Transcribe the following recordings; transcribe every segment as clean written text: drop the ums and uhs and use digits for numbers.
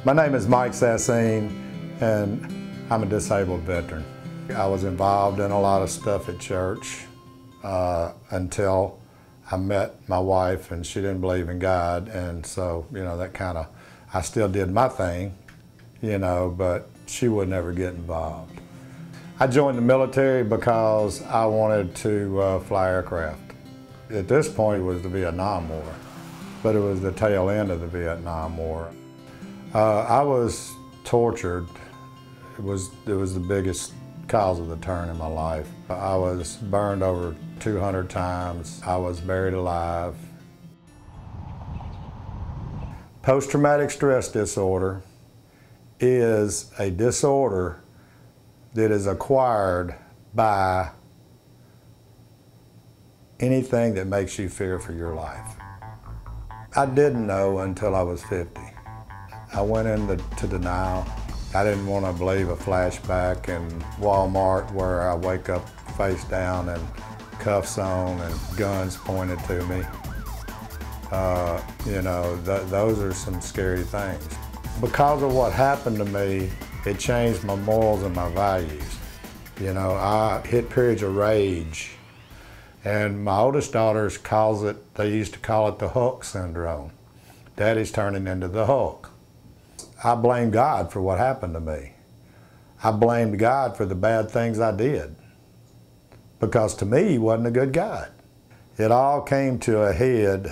My name is Mike Sassine, and I'm a disabled veteran. I was involved in a lot of stuff at church until I met my wife, and she didn't believe in God, and so, you know, that kind of, I still did my thing, you know, but she would never get involved. I joined the military because I wanted to fly aircraft. At this point, it was the Vietnam War, but it was the tail end of the Vietnam War. I was tortured. It was the biggest cause of the turn in my life. I was burned over 200 times. I was buried alive. Post-traumatic stress disorder is a disorder that is acquired by anything that makes you fear for your life. I didn't know until I was 50. I went into denial. I didn't want to believe a flashback in Walmart where I wake up face down and cuffs on and guns pointed to me. You know, those are some scary things. Because of what happened to me, it changed my morals and my values. You know, I hit periods of rage. And my oldest daughter calls it, they used to call it the Hulk syndrome. Daddy's turning into the Hulk. I blamed God for what happened to me. I blamed God for the bad things I did. Because to me, He wasn't a good God. It all came to a head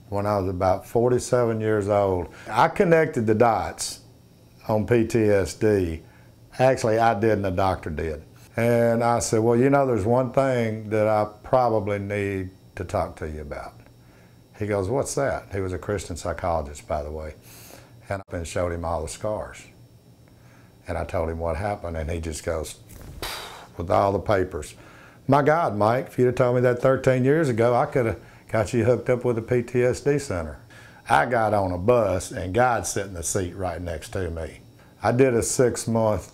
when I was about 47 years old. I connected the dots on PTSD. Actually, I did and the doctor did. And I said, well, you know, there's one thing that I probably need to talk to you about. He goes, what's that? He was a Christian psychologist, by the way. And I showed him all the scars. And I told him what happened, and he just goes, with all the papers. My God, Mike, if you'd have told me that 13 years ago, I could have got you hooked up with a PTSD center. I got on a bus, and God sat in the seat right next to me. I did a 6-month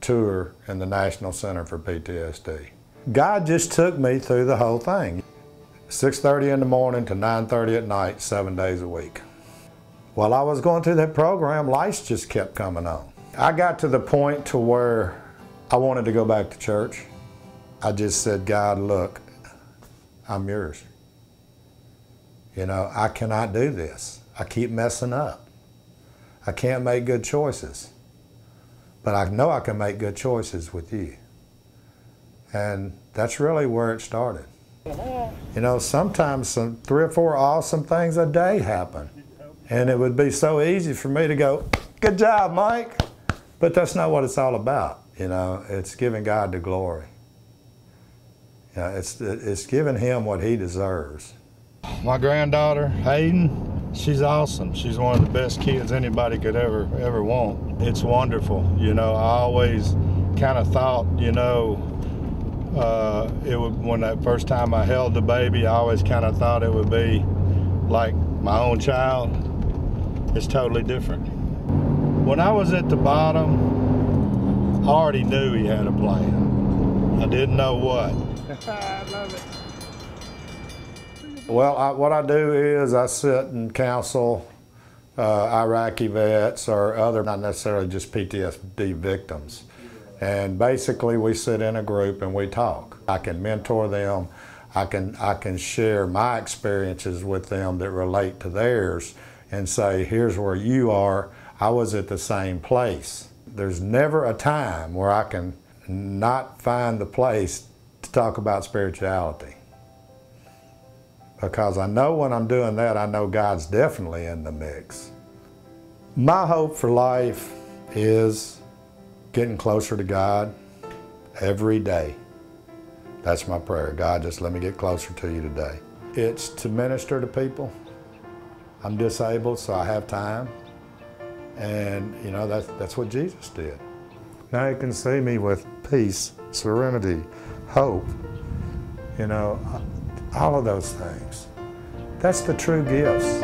tour in the National Center for PTSD. God just took me through the whole thing. 6:30 in the morning to 9:30 at night, 7 days a week. While I was going through that program, lights just kept coming on. I got to the point to where I wanted to go back to church. I just said, God, look, I'm yours. You know, I cannot do this. I keep messing up. I can't make good choices. But I know I can make good choices with you. And that's really where it started. You know, sometimes 3 or 4 awesome things a day happen. And it would be so easy for me to go, good job, Mike. But that's not what it's all about. You know, it's giving God the glory. You know, it's giving Him what He deserves. My granddaughter, Hayden, she's awesome. She's one of the best kids anybody could ever want. It's wonderful. You know, I always kind of thought, you know, when that first time I held the baby, I always kind of thought it would be like my own child. It's totally different. When I was at the bottom, I already knew He had a plan. I didn't know what. I love it. Well, what I do is I sit and counsel Iraqi vets or other, not necessarily just PTSD victims. And basically we sit in a group and we talk. I can mentor them. I can share my experiences with them that relate to theirs and say, here's where you are. I was at the same place. There's never a time where I can not find the place to talk about spirituality. Because I know when I'm doing that, I know God's definitely in the mix. My hope for life is getting closer to God every day. That's my prayer. God, just let me get closer to you today. It's to minister to people. I'm disabled, so I have time. And, you know, that's what Jesus did. Now you can see me with peace, serenity, hope, you know, all of those things. That's the true gifts.